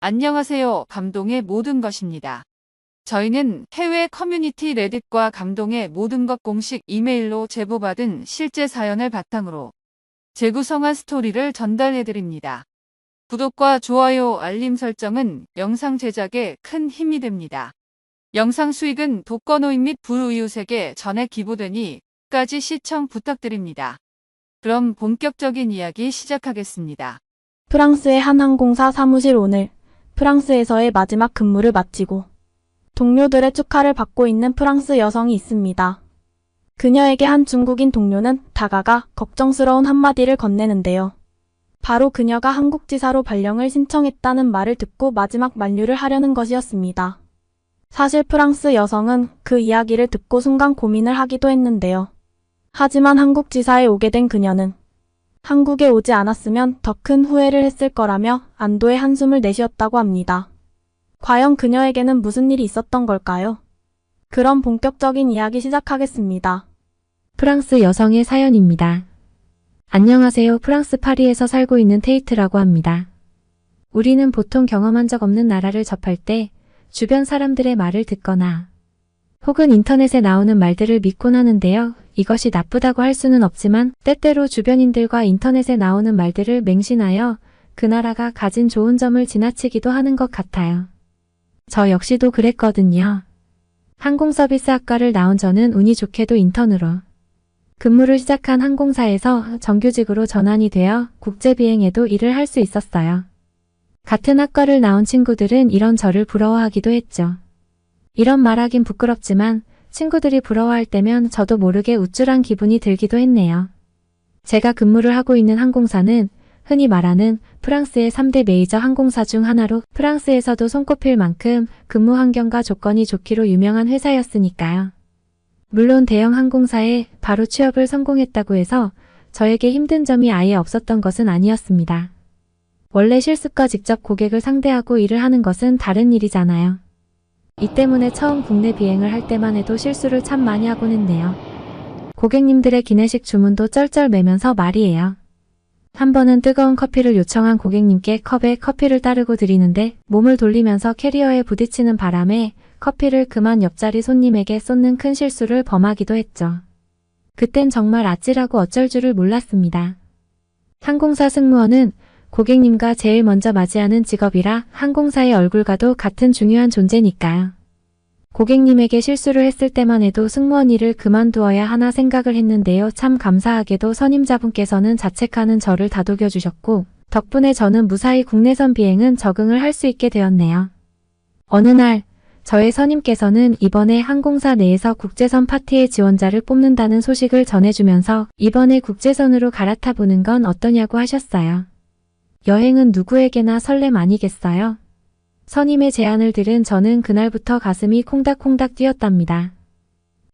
안녕하세요. 감동의 모든 것입니다. 저희는 해외 커뮤니티 레딧과 감동의 모든 것 공식 이메일로 제보받은 실제 사연을 바탕으로 재구성한 스토리를 전달해드립니다. 구독과 좋아요, 알림 설정은 영상 제작에 큰 힘이 됩니다. 영상 수익은 독거노인 및 불우이웃에게 전액 기부되니 끝까지 시청 부탁드립니다. 그럼 본격적인 이야기 시작하겠습니다. 프랑스의 한 항공사 사무실. 오늘 프랑스에서의 마지막 근무를 마치고 동료들의 축하를 받고 있는 프랑스 여성이 있습니다. 그녀에게 한 중국인 동료는 다가가 걱정스러운 한마디를 건네는데요. 바로 그녀가 한국지사로 발령을 신청했다는 말을 듣고 마지막 만류를 하려는 것이었습니다. 사실 프랑스 여성은 그 이야기를 듣고 순간 고민을 하기도 했는데요. 하지만 한국지사에 오게 된 그녀는 한국에 오지 않았으면 더 큰 후회를 했을 거라며 안도의 한숨을 내쉬었다고 합니다. 과연 그녀에게는 무슨 일이 있었던 걸까요? 그럼 본격적인 이야기 시작하겠습니다. 프랑스 여성의 사연입니다. 안녕하세요. 프랑스 파리에서 살고 있는 테이트라고 합니다. 우리는 보통 경험한 적 없는 나라를 접할 때 주변 사람들의 말을 듣거나 혹은 인터넷에 나오는 말들을 믿곤 하는데요. 이것이 나쁘다고 할 수는 없지만 때때로 주변인들과 인터넷에 나오는 말들을 맹신하여 그 나라가 가진 좋은 점을 지나치기도 하는 것 같아요. 저 역시도 그랬거든요. 항공서비스학과를 나온 저는 운이 좋게도 인턴으로 근무를 시작한 항공사에서 정규직으로 전환이 되어 국제비행에도 일을 할 수 있었어요. 같은 학과를 나온 친구들은 이런 저를 부러워하기도 했죠. 이런 말하긴 부끄럽지만 친구들이 부러워할 때면 저도 모르게 우쭐한 기분이 들기도 했네요. 제가 근무를 하고 있는 항공사는 흔히 말하는 프랑스의 3대 메이저 항공사 중 하나로 프랑스에서도 손꼽힐 만큼 근무 환경과 조건이 좋기로 유명한 회사였으니까요. 물론 대형 항공사에 바로 취업을 성공했다고 해서 저에게 힘든 점이 아예 없었던 것은 아니었습니다. 원래 실습과 직접 고객을 상대하고 일을 하는 것은 다른 일이잖아요. 이 때문에 처음 국내 비행을 할 때만 해도 실수를 참 많이 하곤 했네요. 고객님들의 기내식 주문도 쩔쩔매면서 말이에요. 한 번은 뜨거운 커피를 요청한 고객님께 컵에 커피를 따르고 드리는데 몸을 돌리면서 캐리어에 부딪히는 바람에 커피를 그만 옆자리 손님에게 쏟는 큰 실수를 범하기도 했죠. 그땐 정말 아찔하고 어쩔 줄을 몰랐습니다. 항공사 승무원은 고객님과 제일 먼저 맞이하는 직업이라 항공사의 얼굴과도 같은 중요한 존재니까요. 고객님에게 실수를 했을 때만 해도 승무원 일을 그만두어야 하나 생각을 했는데요. 참 감사하게도 선임자분께서는 자책하는 저를 다독여 주셨고 덕분에 저는 무사히 국내선 비행은 적응을 할 수 있게 되었네요. 어느 날 저의 선임께서는 이번에 항공사 내에서 국제선 파티의 지원자를 뽑는다는 소식을 전해주면서 이번에 국제선으로 갈아타 보는 건 어떠냐고 하셨어요. 여행은 누구에게나 설렘 아니겠어요? 선임의 제안을 들은 저는 그날부터 가슴이 콩닥콩닥 뛰었답니다.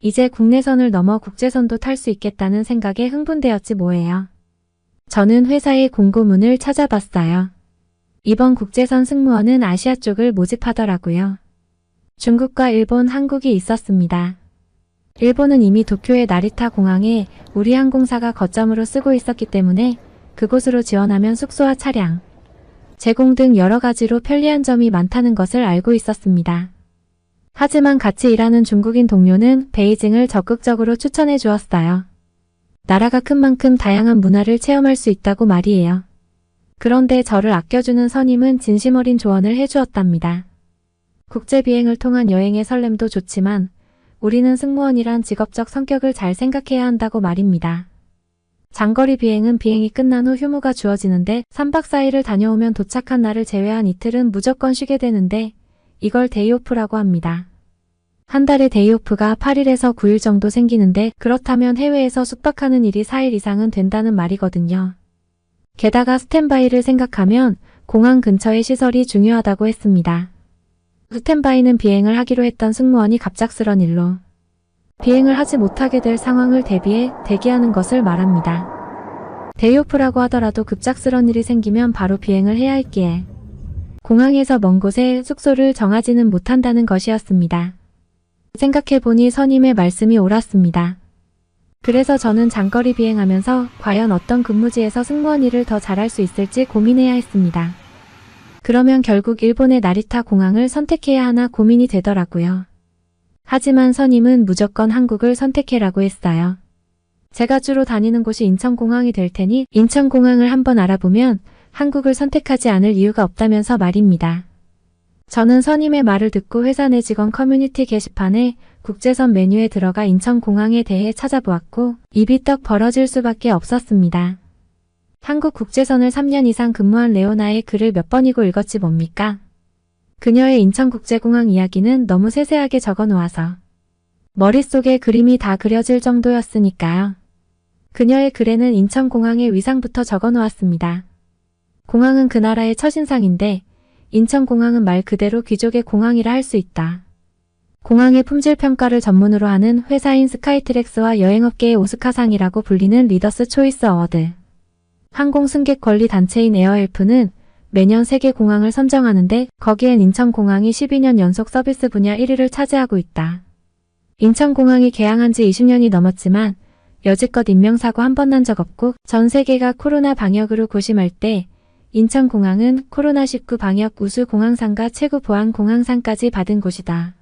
이제 국내선을 넘어 국제선도 탈 수 있겠다는 생각에 흥분되었지 뭐예요. 저는 회사의 공고문을 찾아봤어요. 이번 국제선 승무원은 아시아 쪽을 모집하더라고요. 중국과 일본, 한국이 있었습니다. 일본은 이미 도쿄의 나리타 공항에 우리 항공사가 거점으로 쓰고 있었기 때문에 그곳으로 지원하면 숙소와 차량, 제공 등 여러 가지로 편리한 점이 많다는 것을 알고 있었습니다. 하지만 같이 일하는 중국인 동료는 베이징을 적극적으로 추천해 주었어요. 나라가 큰 만큼 다양한 문화를 체험할 수 있다고 말이에요. 그런데 저를 아껴주는 선임은 진심 어린 조언을 해주었답니다. 국제비행을 통한 여행의 설렘도 좋지만 우리는 승무원이란 직업적 성격을 잘 생각해야 한다고 말입니다. 장거리 비행은 비행이 끝난 후 휴무가 주어지는데 3박 4일을 다녀오면 도착한 날을 제외한 이틀은 무조건 쉬게 되는데 이걸 데이오프라고 합니다. 한 달에 데이오프가 8일에서 9일 정도 생기는데 그렇다면 해외에서 숙박하는 일이 4일 이상은 된다는 말이거든요. 게다가 스탠바이를 생각하면 공항 근처의 시설이 중요하다고 했습니다. 스탠바이는 비행을 하기로 했던 승무원이 갑작스런 일로 비행을 하지 못하게 될 상황을 대비해 대기하는 것을 말합니다. 데이오프라고 하더라도 급작스런 일이 생기면 바로 비행을 해야 했기에 공항에서 먼 곳에 숙소를 정하지는 못한다는 것이었습니다. 생각해보니 선임의 말씀이 옳았습니다. 그래서 저는 장거리 비행하면서 과연 어떤 근무지에서 승무원 일을 더 잘할 수 있을지 고민해야 했습니다. 그러면 결국 일본의 나리타 공항을 선택해야 하나 고민이 되더라고요. 하지만 선임은 무조건 한국을 선택해라고 했어요. 제가 주로 다니는 곳이 인천공항이 될 테니 인천공항을 한번 알아보면 한국을 선택하지 않을 이유가 없다면서 말입니다. 저는 선임의 말을 듣고 회사 내 직원 커뮤니티 게시판에 국제선 메뉴에 들어가 인천공항에 대해 찾아보았고 입이 떡 벌어질 수밖에 없었습니다. 한국 국제선을 3년 이상 근무한 레오나의 글을 몇 번이고 읽었지 뭡니까? 그녀의 인천국제공항 이야기는 너무 세세하게 적어놓아서 머릿속에 그림이 다 그려질 정도였으니까요. 그녀의 글에는 인천공항의 위상부터 적어놓았습니다. 공항은 그 나라의 첫인상인데 인천공항은 말 그대로 귀족의 공항이라 할 수 있다. 공항의 품질 평가를 전문으로 하는 회사인 스카이트랙스와 여행업계의 오스카상이라고 불리는 리더스 초이스 어워드. 항공 승객 권리 단체인 에어헬프는 매년 세계 공항을 선정하는데 거기엔 인천공항이 12년 연속 서비스 분야 1위를 차지하고 있다. 인천공항이 개항한 지 20년이 넘었지만 여지껏 인명사고 한 번 난 적 없고 전 세계가 코로나 방역으로 고심할 때 인천공항은 코로나19 방역 우수 공항상과 최고 보안 공항상까지 받은 곳이다.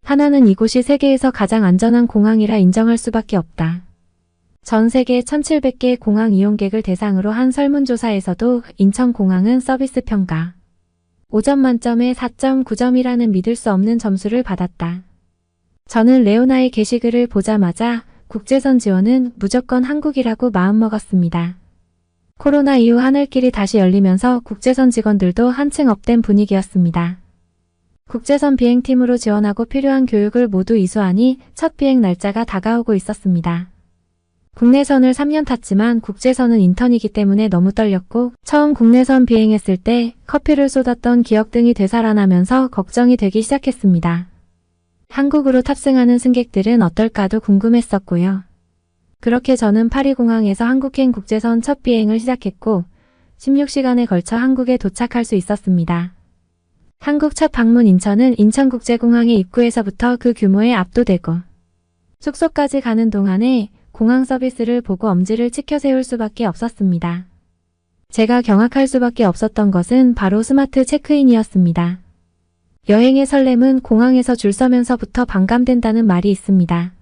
하나는 이곳이 세계에서 가장 안전한 공항이라 인정할 수밖에 없다. 전 세계 1700개의 공항 이용객을 대상으로 한 설문조사에서도 인천공항은 서비스 평가 5점 만점에 4.9점이라는 믿을 수 없는 점수를 받았다. 저는 레오나의 게시글을 보자마자 국제선 지원은 무조건 한국이라고 마음먹었습니다. 코로나 이후 하늘길이 다시 열리면서 국제선 직원들도 한층 업된 분위기였습니다. 국제선 비행팀으로 지원하고 필요한 교육을 모두 이수하니 첫 비행 날짜가 다가오고 있었습니다. 국내선을 3년 탔지만 국제선은 인턴이기 때문에 너무 떨렸고 처음 국내선 비행했을 때 커피를 쏟았던 기억 등이 되살아나면서 걱정이 되기 시작했습니다. 한국으로 탑승하는 승객들은 어떨까도 궁금했었고요. 그렇게 저는 파리공항에서 한국행 국제선 첫 비행을 시작했고 16시간에 걸쳐 한국에 도착할 수 있었습니다. 한국 첫 방문 인천은 인천국제공항의 입구에서부터 그 규모에 압도되고 숙소까지 가는 동안에 공항 서비스를 보고 엄지를 치켜 세울 수밖에 없었습니다. 제가 경악할 수밖에 없었던 것은 바로 스마트 체크인이었습니다. 여행의 설렘은 공항에서 줄 서면서부터 반감된다는 말이 있습니다.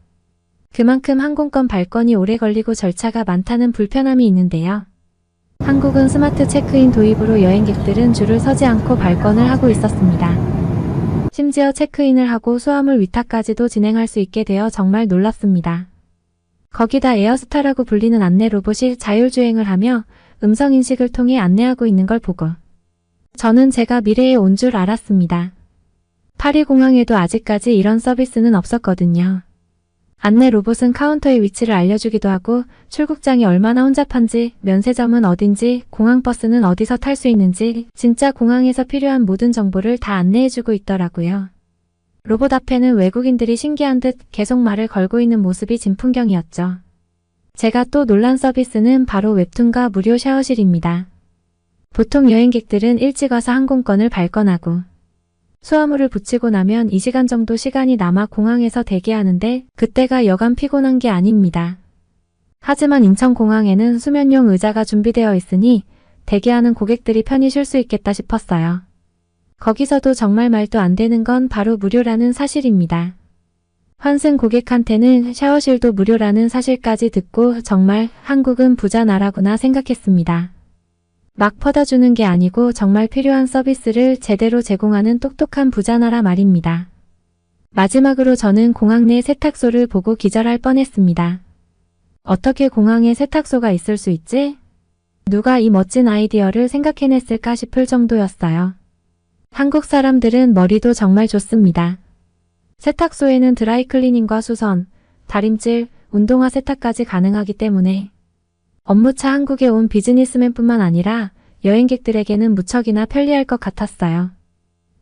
그만큼 항공권 발권이 오래 걸리고 절차가 많다는 불편함이 있는데요. 한국은 스마트 체크인 도입으로 여행객들은 줄을 서지 않고 발권을 하고 있었습니다. 심지어 체크인을 하고 수화물 위탁까지도 진행할 수 있게 되어 정말 놀랍습니다. 거기다 에어스타라고 불리는 안내 로봇이 자율주행을 하며 음성인식을 통해 안내하고 있는 걸 보고 저는 제가 미래에 온 줄 알았습니다. 파리공항에도 아직까지 이런 서비스는 없었거든요. 안내 로봇은 카운터의 위치를 알려주기도 하고 출국장이 얼마나 혼잡한지, 면세점은 어딘지, 공항버스는 어디서 탈 수 있는지 진짜 공항에서 필요한 모든 정보를 다 안내해주고 있더라고요. 로봇 앞에는 외국인들이 신기한 듯 계속 말을 걸고 있는 모습이 진풍경이었죠. 제가 또 놀란 서비스는 바로 웹툰과 무료 샤워실입니다. 보통 여행객들은 일찍 와서 항공권을 발권하고 수화물을 붙이고 나면 2시간 정도 시간이 남아 공항에서 대기하는데 그때가 여간 피곤한 게 아닙니다. 하지만 인천공항에는 수면용 의자가 준비되어 있으니 대기하는 고객들이 편히 쉴 수 있겠다 싶었어요. 거기서도 정말 말도 안 되는 건 바로 무료라는 사실입니다. 환승 고객한테는 샤워실도 무료라는 사실까지 듣고 정말 한국은 부자 나라구나 생각했습니다. 막 퍼다 주는 게 아니고 정말 필요한 서비스를 제대로 제공하는 똑똑한 부자 나라 말입니다. 마지막으로 저는 공항 내 세탁소를 보고 기절할 뻔했습니다. 어떻게 공항에 세탁소가 있을 수 있지? 누가 이 멋진 아이디어를 생각해냈을까 싶을 정도였어요. 한국 사람들은 머리도 정말 좋습니다. 세탁소에는 드라이클리닝과 수선, 다림질, 운동화 세탁까지 가능하기 때문에 업무차 한국에 온 비즈니스맨뿐만 아니라 여행객들에게는 무척이나 편리할 것 같았어요.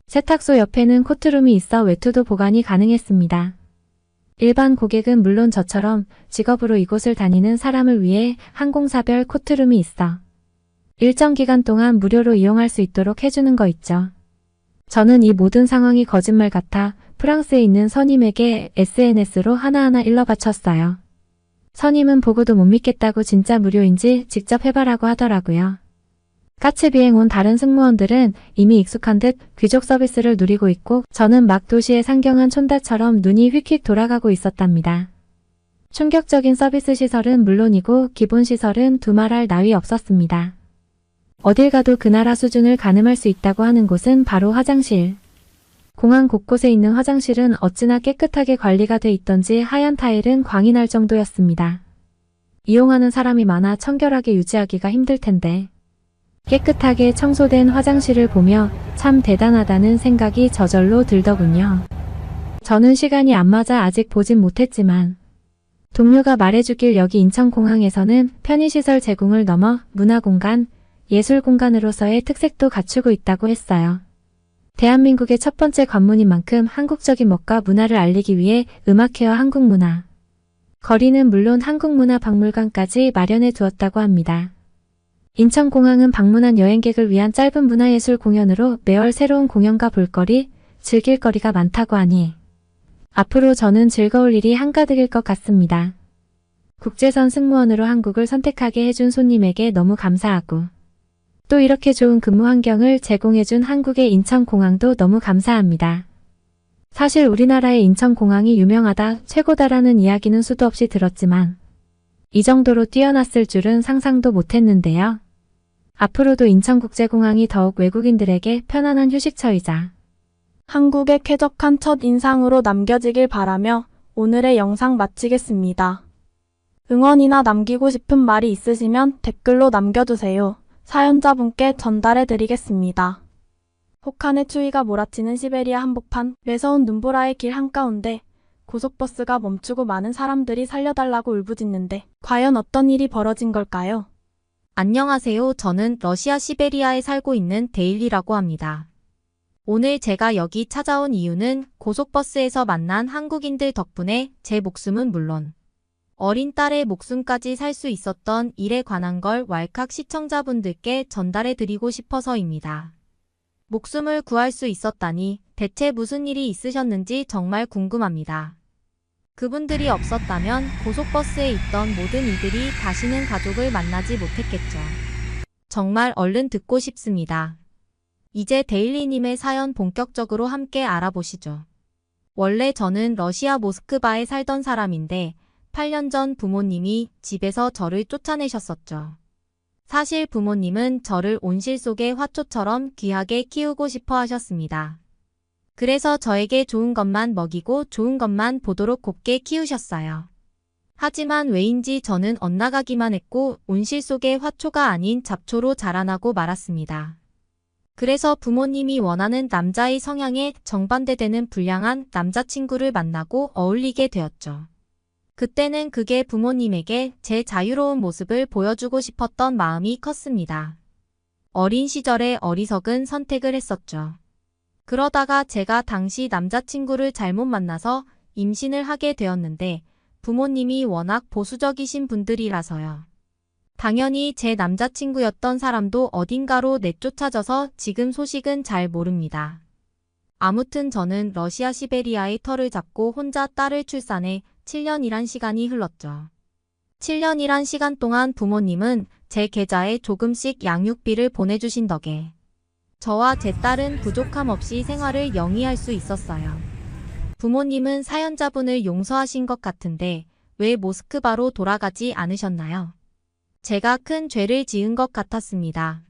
세탁소 옆에는 코트룸이 있어 외투도 보관이 가능했습니다. 일반 고객은 물론 저처럼 직업으로 이곳을 다니는 사람을 위해 항공사별 코트룸이 있어 일정 기간 동안 무료로 이용할 수 있도록 해주는 거 있죠. 저는 이 모든 상황이 거짓말 같아 프랑스에 있는 선임에게 SNS로 하나하나 일러 바쳤어요. 선임은 보고도 못 믿겠다고 진짜 무료인지 직접 해봐라고 하더라고요. 까치 비행 온 다른 승무원들은 이미 익숙한 듯 귀족 서비스를 누리고 있고 저는 막 도시의 상경한 촌달처럼 눈이 휙휙 돌아가고 있었답니다. 충격적인 서비스 시설은 물론이고 기본 시설은 두말할 나위 없었습니다. 어딜 가도 그 나라 수준을 가늠할 수 있다고 하는 곳은 바로 화장실. 공항 곳곳에 있는 화장실은 어찌나 깨끗하게 관리가 돼 있던지 하얀 타일은 광이 날 정도였습니다. 이용하는 사람이 많아 청결하게 유지하기가 힘들 텐데 깨끗하게 청소된 화장실을 보며 참 대단하다는 생각이 저절로 들더군요. 저는 시간이 안 맞아 아직 보진 못했지만 동료가 말해주길 여기 인천공항에서는 편의시설 제공을 넘어 문화공간, 예술공간으로서의 특색도 갖추고 있다고 했어요. 대한민국의 첫 번째 관문인 만큼 한국적인 멋과 문화를 알리기 위해 음악회와 한국문화, 거리는 물론 한국문화박물관까지 마련해 두었다고 합니다. 인천공항은 방문한 여행객을 위한 짧은 문화예술 공연으로 매월 새로운 공연과 볼거리, 즐길 거리가 많다고 하니 앞으로 저는 즐거울 일이 한가득일 것 같습니다. 국제선 승무원으로 한국을 선택하게 해준 손님에게 너무 감사하고 또 이렇게 좋은 근무 환경을 제공해준 한국의 인천공항도 너무 감사합니다. 사실 우리나라의 인천공항이 유명하다, 최고다라는 이야기는 수도 없이 들었지만 이 정도로 뛰어났을 줄은 상상도 못했는데요. 앞으로도 인천국제공항이 더욱 외국인들에게 편안한 휴식처이자 한국의 쾌적한 첫 인상으로 남겨지길 바라며 오늘의 영상 마치겠습니다. 응원이나 남기고 싶은 말이 있으시면 댓글로 남겨주세요. 사연자분께 전달해드리겠습니다. 혹한의 추위가 몰아치는 시베리아 한복판, 매서운 눈보라의 길 한가운데 고속버스가 멈추고 많은 사람들이 살려달라고 울부짖는데 과연 어떤 일이 벌어진 걸까요? 안녕하세요. 저는 러시아 시베리아에 살고 있는 데일리라고 합니다. 오늘 제가 여기 찾아온 이유는 고속버스에서 만난 한국인들 덕분에 제 목숨은 물론 어린 딸의 목숨까지 살 수 있었던 일에 관한 걸 왈칵 시청자분들께 전달해드리고 싶어서입니다. 목숨을 구할 수 있었다니 대체 무슨 일이 있으셨는지 정말 궁금합니다. 그분들이 없었다면 고속버스에 있던 모든 이들이 다시는 가족을 만나지 못했겠죠. 정말 얼른 듣고 싶습니다. 이제 데일리님의 사연 본격적으로 함께 알아보시죠. 원래 저는 러시아 모스크바에 살던 사람인데 8년 전 부모님이 집에서 저를 쫓아내셨었죠. 사실 부모님은 저를 온실 속의 화초처럼 귀하게 키우고 싶어 하셨습니다. 그래서 저에게 좋은 것만 먹이고 좋은 것만 보도록 곱게 키우셨어요. 하지만 왜인지 저는 엇나가기만 했고 온실 속의 화초가 아닌 잡초로 자라나고 말았습니다. 그래서 부모님이 원하는 남자의 성향에 정반대되는 불량한 남자친구를 만나고 어울리게 되었죠. 그때는 그게 부모님에게 제 자유로운 모습을 보여주고 싶었던 마음이 컸습니다. 어린 시절에 어리석은 선택을 했었죠. 그러다가 제가 당시 남자친구를 잘못 만나서 임신을 하게 되었는데 부모님이 워낙 보수적이신 분들이라서요. 당연히 제 남자친구였던 사람도 어딘가로 내쫓아져서 지금 소식은 잘 모릅니다. 아무튼 저는 러시아 시베리아의 터를 잡고 혼자 딸을 출산해 7년이란 시간이 흘렀죠. 7년이란 시간 동안 부모님은 제 계좌에 조금씩 양육비를 보내주신 덕에 저와 제 딸은 부족함 없이 생활을 영위할 수 있었어요. 부모님은 사연자분을 용서하신 것 같은데 왜 모스크바로 돌아가지 않으셨나요? 제가 큰 죄를 지은 것 같았습니다.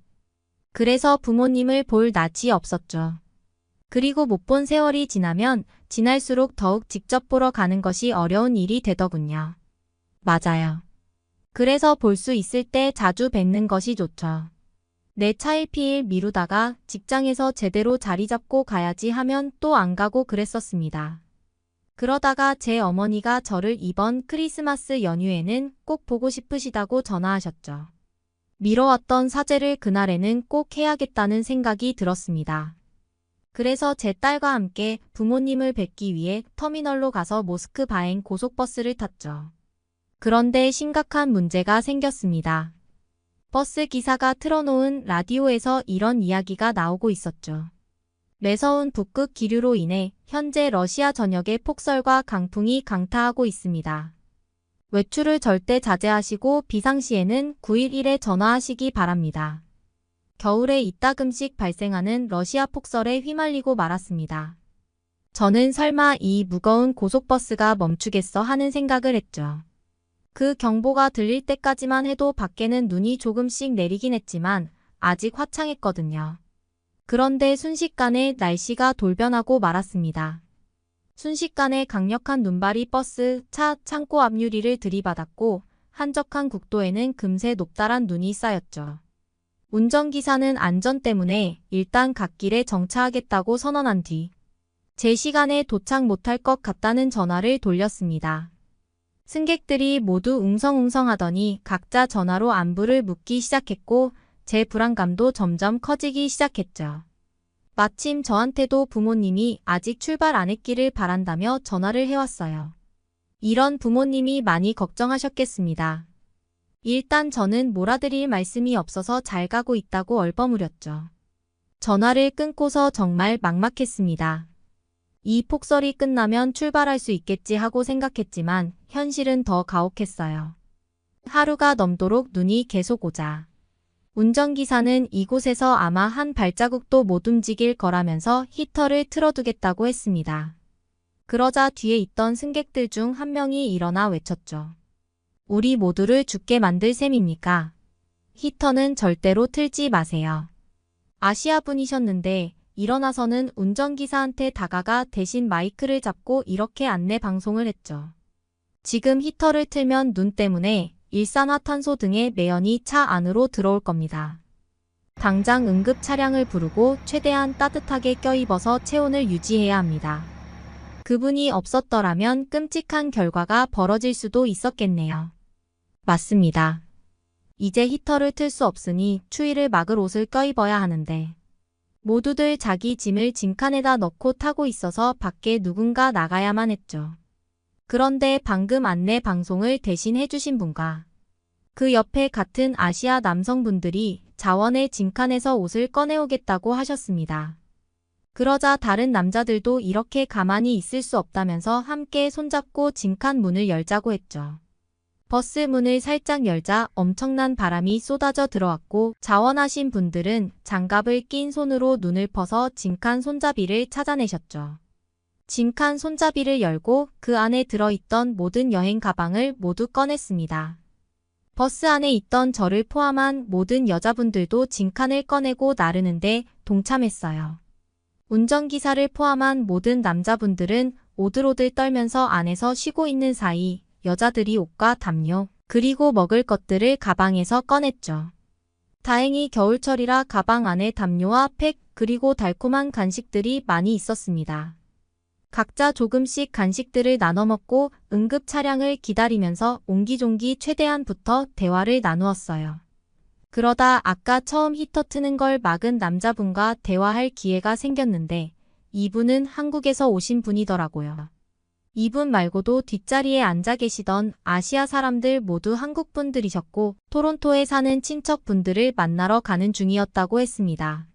그래서 부모님을 볼 낯이 없었죠. 그리고 못 본 세월이 지나면 지날수록 더욱 직접 보러 가는 것이 어려운 일이 되더군요. 맞아요. 그래서 볼 수 있을 때 자주 뵙는 것이 좋죠. 내 차일피일 미루다가 직장에서 제대로 자리 잡고 가야지 하면 또 안 가고 그랬었습니다. 그러다가 제 어머니가 저를 이번 크리스마스 연휴에는 꼭 보고 싶으시다고 전화하셨죠. 미뤄왔던 사죄를 그날에는 꼭 해야겠다는 생각이 들었습니다. 그래서 제 딸과 함께 부모님을 뵙기 위해 터미널로 가서 모스크바행 고속버스를 탔죠. 그런데 심각한 문제가 생겼습니다. 버스 기사가 틀어놓은 라디오에서 이런 이야기가 나오고 있었죠. 매서운 북극 기류로 인해 현재 러시아 전역에 폭설과 강풍이 강타하고 있습니다. 외출을 절대 자제하시고 비상시에는 911에 전화하시기 바랍니다. 겨울에 이따금씩 발생하는 러시아 폭설에 휘말리고 말았습니다. 저는 설마 이 무거운 고속버스가 멈추겠어 하는 생각을 했죠. 그 경보가 들릴 때까지만 해도 밖에는 눈이 조금씩 내리긴 했지만 아직 화창했거든요. 그런데 순식간에 날씨가 돌변하고 말았습니다. 순식간에 강력한 눈발이 버스, 차, 창고 앞유리를 들이받았고 한적한 국도에는 금세 높다란 눈이 쌓였죠. 운전기사는 안전 때문에 일단 갓길에 정차하겠다고 선언한 뒤 제 시간에 도착 못할 것 같다는 전화를 돌렸습니다. 승객들이 모두 웅성웅성하더니 각자 전화로 안부를 묻기 시작했고 제 불안감도 점점 커지기 시작했죠. 마침 저한테도 부모님이 아직 출발 안 했기를 바란다며 전화를 해왔어요. 이런 부모님이 많이 걱정하셨겠습니다. 일단 저는 몰아드릴 말씀이 없어서 잘 가고 있다고 얼버무렸죠. 전화를 끊고서 정말 막막했습니다. 이 폭설이 끝나면 출발할 수 있겠지 하고 생각했지만 현실은 더 가혹했어요. 하루가 넘도록 눈이 계속 오자 운전기사는 이곳에서 아마 한 발자국도 못 움직일 거라면서 히터를 틀어두겠다고 했습니다. 그러자 뒤에 있던 승객들 중 한 명이 일어나 외쳤죠. 우리 모두를 죽게 만들 셈입니까? 히터는 절대로 틀지 마세요. 아시아 분이셨는데 일어나서는 운전기사한테 다가가 대신 마이크를 잡고 이렇게 안내 방송을 했죠. 지금 히터를 틀면 눈 때문에 일산화탄소 등의 매연이 차 안으로 들어올 겁니다. 당장 응급 차량을 부르고 최대한 따뜻하게 껴입어서 체온을 유지해야 합니다. 그분이 없었더라면 끔찍한 결과가 벌어질 수도 있었겠네요. 맞습니다. 이제 히터를 틀 수 없으니 추위를 막을 옷을 껴입어야 하는데 모두들 자기 짐을 짐칸에다 넣고 타고 있어서 밖에 누군가 나가야만 했죠. 그런데 방금 안내 방송을 대신 해주신 분과 그 옆에 같은 아시아 남성분들이 자원의 짐칸에서 옷을 꺼내오겠다고 하셨습니다. 그러자 다른 남자들도 이렇게 가만히 있을 수 없다면서 함께 손잡고 짐칸 문을 열자고 했죠. 버스 문을 살짝 열자 엄청난 바람이 쏟아져 들어왔고 자원하신 분들은 장갑을 낀 손으로 눈을 퍼서 짐칸 손잡이를 찾아내셨죠. 짐칸 손잡이를 열고 그 안에 들어있던 모든 여행 가방을 모두 꺼냈습니다. 버스 안에 있던 저를 포함한 모든 여자분들도 짐칸을 꺼내고 나르는데 동참했어요. 운전기사를 포함한 모든 남자분들은 오들오들 떨면서 안에서 쉬고 있는 사이 여자들이 옷과 담요, 그리고 먹을 것들을 가방에서 꺼냈죠. 다행히 겨울철이라 가방 안에 담요와 팩, 그리고 달콤한 간식들이 많이 있었습니다. 각자 조금씩 간식들을 나눠 먹고 응급 차량을 기다리면서 옹기종기 최대한 붙어 대화를 나누었어요. 그러다 아까 처음 히터 트는 걸 막은 남자분과 대화할 기회가 생겼는데 이분은 한국에서 오신 분이더라고요. 이분 말고도 뒷자리에 앉아 계시던 아시아 사람들 모두 한국 분들이셨고 토론토에 사는 친척분들을 만나러 가는 중이었다고 했습니다.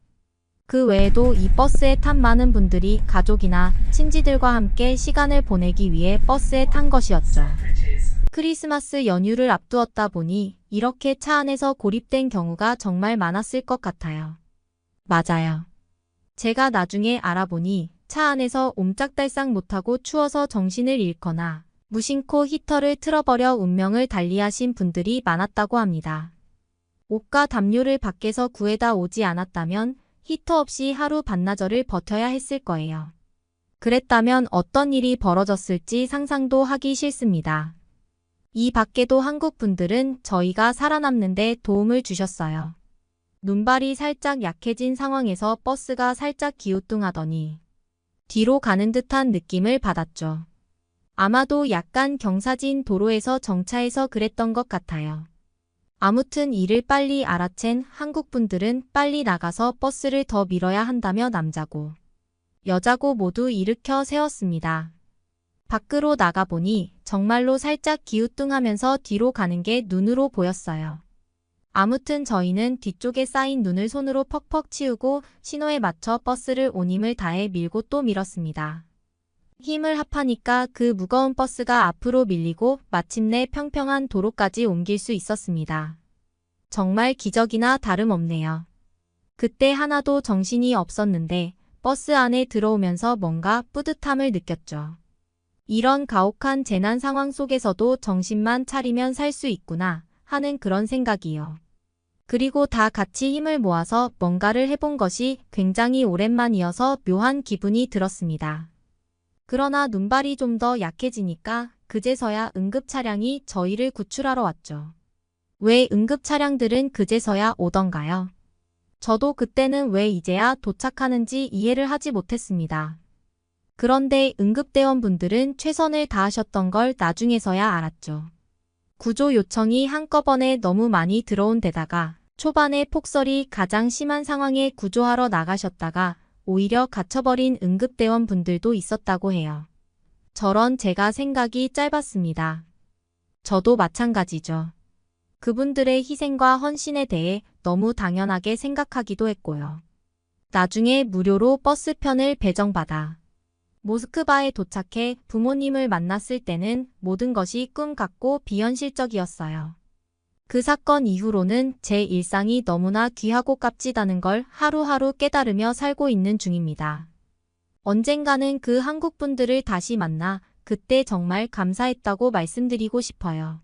그 외에도 이 버스에 탄 많은 분들이 가족이나 친지들과 함께 시간을 보내기 위해 버스에 탄 것이었죠. 크리스마스 연휴를 앞두었다 보니 이렇게 차 안에서 고립된 경우가 정말 많았을 것 같아요. 맞아요. 제가 나중에 알아보니 차 안에서 옴짝달싹 못하고 추워서 정신을 잃거나 무심코 히터를 틀어버려 운명을 달리하신 분들이 많았다고 합니다. 옷과 담요를 밖에서 구해다 오지 않았다면 히터 없이 하루 반나절을 버텨야 했을 거예요. 그랬다면 어떤 일이 벌어졌을지 상상도 하기 싫습니다. 이 밖에도 한국 분들은 저희가 살아남는데 도움을 주셨어요. 눈발이 살짝 약해진 상황에서 버스가 살짝 기우뚱하더니 뒤로 가는 듯한 느낌을 받았죠. 아마도 약간 경사진 도로에서 정차해서 그랬던 것 같아요. 아무튼 이를 빨리 알아챈 한국 분들은 빨리 나가서 버스를 더 밀어야 한다며 남자고 여자고 모두 일으켜 세웠습니다. 밖으로 나가보니 정말로 살짝 기우뚱하면서 뒤로 가는 게 눈으로 보였어요. 아무튼 저희는 뒤쪽에 쌓인 눈을 손으로 퍽퍽 치우고 신호에 맞춰 버스를 온 힘을 다해 밀고 또 밀었습니다. 힘을 합하니까 그 무거운 버스가 앞으로 밀리고 마침내 평평한 도로까지 옮길 수 있었습니다. 정말 기적이나 다름없네요. 그때 하나도 정신이 없었는데 버스 안에 들어오면서 뭔가 뿌듯함을 느꼈죠. 이런 가혹한 재난 상황 속에서도 정신만 차리면 살 수 있구나 하는 그런 생각이요. 그리고 다 같이 힘을 모아서 뭔가를 해본 것이 굉장히 오랜만이어서 묘한 기분이 들었습니다. 그러나 눈발이 좀 더 약해지니까 그제서야 응급 차량이 저희를 구출하러 왔죠. 왜 응급 차량들은 그제서야 오던가요? 저도 그때는 왜 이제야 도착하는지 이해를 하지 못했습니다. 그런데 응급대원분들은 최선을 다하셨던 걸 나중에서야 알았죠. 구조 요청이 한꺼번에 너무 많이 들어온 데다가 초반에 폭설이 가장 심한 상황에 구조하러 나가셨다가 오히려 갇혀버린 응급대원분들도 있었다고 해요. 저런 제가 생각이 짧았습니다. 저도 마찬가지죠. 그분들의 희생과 헌신에 대해 너무 당연하게 생각하기도 했고요. 나중에 무료로 버스편을 배정받아 모스크바에 도착해 부모님을 만났을 때는 모든 것이 꿈 같고 비현실적이었어요. 그 사건 이후로는 제 일상이 너무나 귀하고 값지다는 걸 하루하루 깨달으며 살고 있는 중입니다. 언젠가는 그 한국 분들을 다시 만나 그때 정말 감사했다고 말씀드리고 싶어요.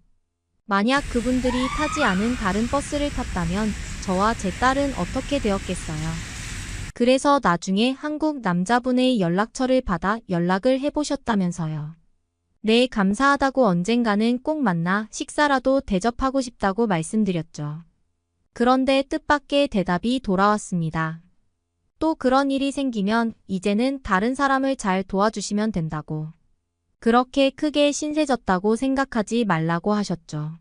만약 그분들이 타지 않은 다른 버스를 탔다면 저와 제 딸은 어떻게 되었겠어요. 그래서 나중에 한국 남자분의 연락처를 받아 연락을 해보셨다면서요. 네, 감사하다고 언젠가는 꼭 만나 식사라도 대접하고 싶다고 말씀드렸죠. 그런데 뜻밖의 대답이 돌아왔습니다. 또 그런 일이 생기면 이제는 다른 사람을 잘 도와주시면 된다고. 그렇게 크게 신세졌다고 생각하지 말라고 하셨죠.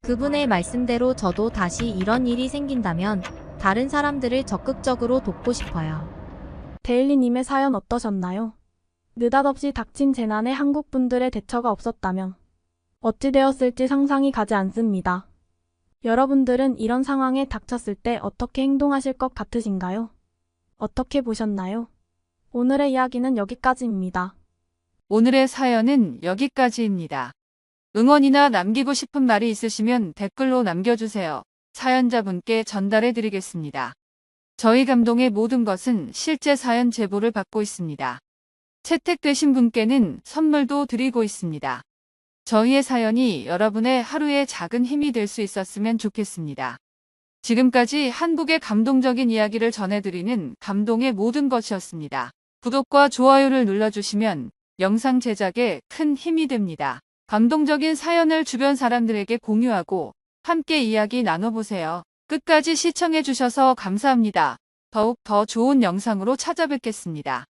그분의 말씀대로 저도 다시 이런 일이 생긴다면 다른 사람들을 적극적으로 돕고 싶어요. 데일리님의 사연 어떠셨나요? 느닷없이 닥친 재난에 한국 분들의 대처가 없었다면 어찌 되었을지 상상이 가지 않습니다. 여러분들은 이런 상황에 닥쳤을 때 어떻게 행동하실 것 같으신가요? 어떻게 보셨나요? 오늘의 이야기는 여기까지입니다. 오늘의 사연은 여기까지입니다. 응원이나 남기고 싶은 말이 있으시면 댓글로 남겨주세요. 사연자분께 전달해 드리겠습니다. 저희 감동의 모든 것은 실제 사연 제보를 받고 있습니다. 채택되신 분께는 선물도 드리고 있습니다. 저희의 사연이 여러분의 하루의 작은 힘이 될 수 있었으면 좋겠습니다. 지금까지 한국의 감동적인 이야기를 전해드리는 감동의 모든 것이었습니다. 구독과 좋아요를 눌러주시면 영상 제작에 큰 힘이 됩니다. 감동적인 사연을 주변 사람들에게 공유하고 함께 이야기 나눠보세요. 끝까지 시청해주셔서 감사합니다. 더욱 더 좋은 영상으로 찾아뵙겠습니다.